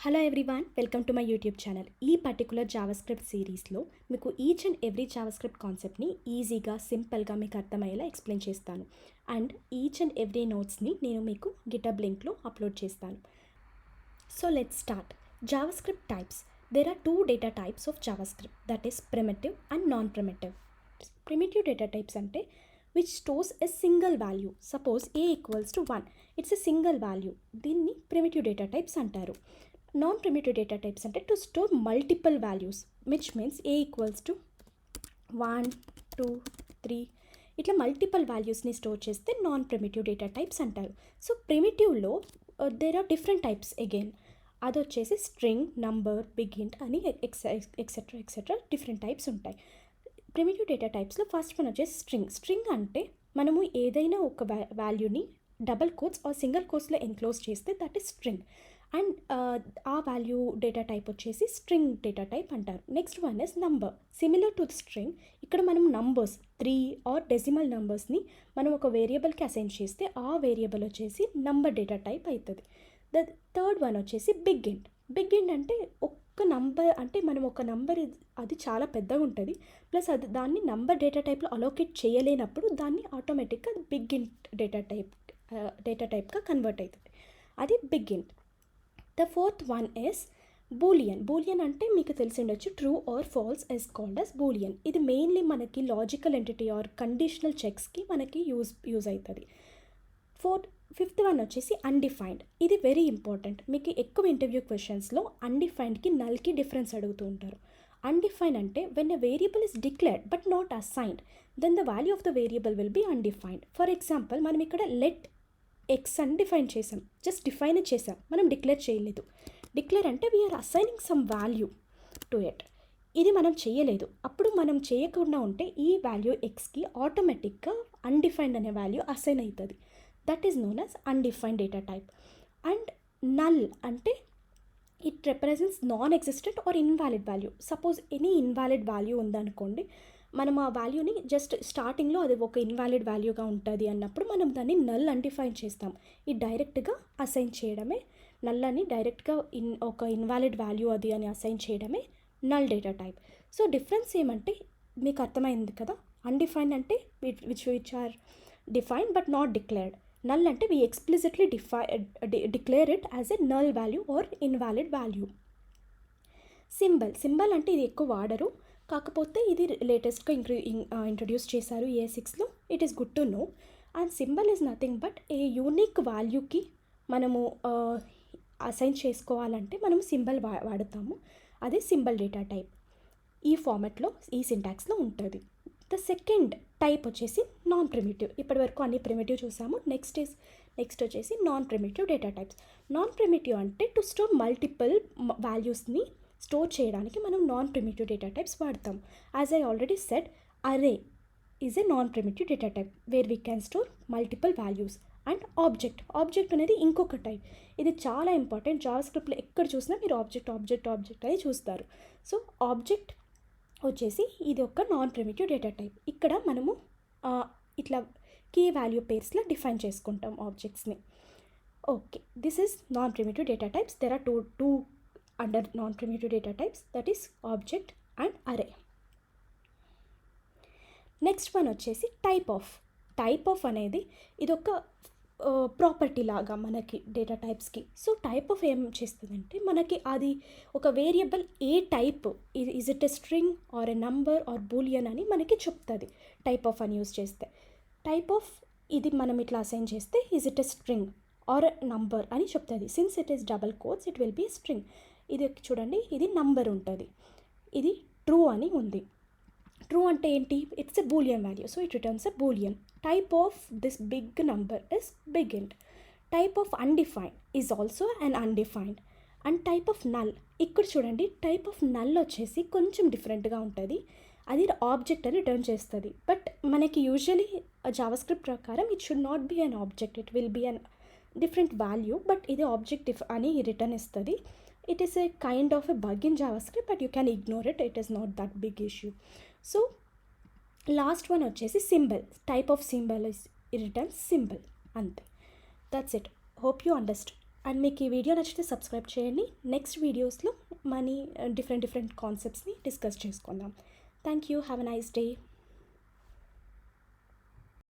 Hello everyone, welcome to my YouTube channel. ఈ particular JavaScript సిరీస్లో మీకు ఈచ్ అండ్ ఎవ్రీ జావాస్క్రిప్ట్ కాన్సెప్ట్ని ఈజీగా సింపుల్గా మీకు అర్థమయ్యేలా ఎక్స్ప్లెయిన్ చేస్తాను. అండ్ ఈచ్ అండ్ ఎవ్రీ నోట్స్ని నేను మీకు గిటబ్ లింక్లో అప్లోడ్ చేస్తాను. So let's start. JavaScript types. There are two data types of JavaScript, that is primitive and non-primitive. Primitive data types ante which stores a single value. Suppose a equals to 1. It's a single value. దీన్ని primitive data types అంటారు. Non-primitive data types ante to store multiple values, which means a equals to 1, 2, 3 ఇట్లా multiple వాల్యూస్ని store చేస్తే non primitive data types అంటారు. So ప్రిమిటివ్లో there are different types again. అది వచ్చేసి string, number, big int అని etcetera different types ఉంటాయి. Primitive data టైప్స్లో ఫస్ట్ వన్ వచ్చేసి స్ట్రింగ్ అంటే మనము ఏదైనా ఒక వాల్యూని డబల్ కోట్స్ ఆర్ సింగిల్ కోట్స్లో ఎన్క్లోజ్ చేస్తే దట్ ఈస్ స్ట్రింగ్. అండ్ ఆ వాల్యూ డేటా టైప్ వచ్చేసి స్ట్రింగ్ డేటా టైప్ అంటారు. Next one is number. Similar to string, ఇక్కడ మనం నంబర్స్ 3 ఆర్ డెసిమల్ నంబర్స్ని మనం ఒక వేరియబుల్కి అసైన్ చేస్తే ఆ వేరియబుల్ వచ్చేసి నంబర్ డేటా టైప్ అవుతుంది. ద థర్డ్ వన్ వచ్చేసి బిగ్ ఇంట్. బిగ్ ఇంట్ అంటే ఒక్క నంబర్, అంటే మనం ఒక నంబర్ అది చాలా పెద్దగా ఉంటుంది, ప్లస్ అది దాన్ని నంబర్ డేటా టైప్లో అలోకేట్ చేయలేనప్పుడు దాన్ని ఆటోమేటిక్గా బిగ్ ఇంట్ డేటా టైప్గా కన్వర్ట్ అవుతుంది. అది big int. The fourth one is Boolean. Boolean అంటే మీకు తెలిసి ఉండొచ్చు, true or false is called as Boolean. ఇది మెయిన్లీ మనకి లాజికల్ ఎంటిటీ ఆర్ కండిషనల్ చెక్స్కి మనకి యూజ్ అవుతుంది. ఫిఫ్త్ వన్ వచ్చేసి అన్డిఫైన్డ్. ఇది వెరీ ఇంపార్టెంట్. మీకు ఎక్కువ ఇంటర్వ్యూ క్వశ్చన్స్లో అన్డిఫైన్డ్కి నల్కి డిఫరెన్స్ అడుగుతూ ఉంటారు. అన్డిఫైన్ అంటే when a variable is declared but not assigned, then the value of the variable will be undefined. For example, మనం ఇక్కడ లెట్ ఎక్స్ అని డిఫైన్ చేసాం, జస్ట్ డిఫైన్ చేసాం, మనం డిక్లేర్ చేయలేదు. డిక్లేర్ అంటే we are assigning some value to it. ఇది మనం చేయలేదు. అప్పుడు మనం చేయకుండా ఉంటే ఈ వాల్యూ ఎక్స్కి ఆటోమేటిక్గా అన్డిఫైన్డ్ అనే వాల్యూ అసైన్ అవుతుంది. That is known as undefined data type. And null అంటే it represents non existent or invalid value. Suppose any invalid value ఉందనుకోండి, మనం ఆ వాల్యూని జస్ట్ స్టార్టింగ్లో అది ఒక ఇన్వాలిడ్ వాల్యూగా ఉంటుంది అన్నప్పుడు మనం దాన్ని నల్ అన్డిఫైన్ చేస్తాం. ఇది డైరెక్ట్గా అసైన్ చేయడమే. నల్ అని డైరెక్ట్గా ఒక ఇన్వాలిడ్ వాల్యూ అది అని అసైన్ చేయడమే null data type. So difference ఏమంటే మీకు అర్థమైంది కదా. అన్డిఫైన్డ్ అంటే which are defined but not declared. Null అంటే we explicitly declare it as a null value or invalid value. Symbol అంటే ఇది ఎక్కువ వాడరు, కాకపోతే ఇది లేటెస్ట్గా ఇంట్రడ్యూస్ చేశారు A6లో. It is good to know. And symbol is nothing but a unique వాల్యూకి మనము అసైన్ చేసుకోవాలంటే మనం సింబల్ వాడతాము. అదే సింబల్ డేటా టైప్. ఈ ఫార్మాట్లో, ఈ సింటాక్స్లో ఉంటుంది. ద సెకండ్ టైప్ వచ్చేసి నాన్ ప్రిమిటివ్. ఇప్పటి వరకు అన్ని ప్రిమిటివ్ చూసాము. నెక్స్ట్ వచ్చేసి non primitive data types. Non primitive అంటే టు స్టోర్ మల్టిపుల్ వాల్యూస్ని స్టోర్ చేయడానికి మనం నాన్ ప్రిమిటివ్ డేటా టైప్స్ వాడతాం. యాజ్ ఐ ఆల్రెడీ సెడ్, అరే is a non primitive data type where we can store multiple values. And object అనేది ఇంకొక type. ఇది చాలా ఇంపార్టెంట్. జావాస్క్రిప్ట్లో ఎక్కడ చూసినా మీరు ఆబ్జెక్ట్ అని చూస్తారు. సో ఆబ్జెక్ట్ వచ్చేసి ఇది ఒక నాన్ ప్రిమిటివ్ డేటా టైప్. ఇక్కడ మనము ఇట్లా కీ వాల్యూ పేర్స్లో డిఫైన్ చేసుకుంటాం ఆబ్జెక్ట్స్ని. Okay, this is non primitive data types. There are two under non primitive data types, that is object and array. Next one వచ్చేసి టైప్ ఆఫ్ అనేది ఇదొక property లాగా మనకి డేటా టైప్స్కి. సో టైప్ ఆఫ్ ఏం చేస్తుందంటే మనకి అది ఒక వేరియబుల్ ఏ type, is it a string or a number or boolean అని మనకి చెప్తుంది టైప్ ఆఫ్ అని యూజ్ చేస్తే. టైప్ ఆఫ్ ఇది మనం ఇట్లా అసైన్ చేస్తే is it a string or number అని చెప్తుంది. Since it is double quotes it will be string. ఇది చూడండి, ఇది నంబర్ ఉంటుంది, ఇది ట్రూ అని ఉంది. ట్రూ అంటే ఏంటి? It's a boolean value, so it returns a boolean. Type of this big number is big int. Type of undefined is also an undefined. And type of null, ఇక్కడ చూడండి, type of null వచ్చేసి కొంచెం డిఫరెంట్గా ఉంటుంది. అది object అని return చేస్తుంది. But మనకి యూజువలీ జావాస్క్రిప్ట్ ప్రకారం it should not be an object, it will be an different value. But ఇది ఆబ్జెక్ట్ అని రిటర్న్ ఇస్తుంది. It is a kind of a bug in JavaScript, but you can ignore it. It is not that big issue. So last one వచ్చేసి symbol. Type of symbol is return symbol. అంతే. That's it. Hope you understand. And మీకు ఈ video నచ్చితే subscribe చేయండి. Next వీడియోస్లో different కాన్సెప్ట్స్ని discuss చేసుకుందాం. Thank you. Have a nice day.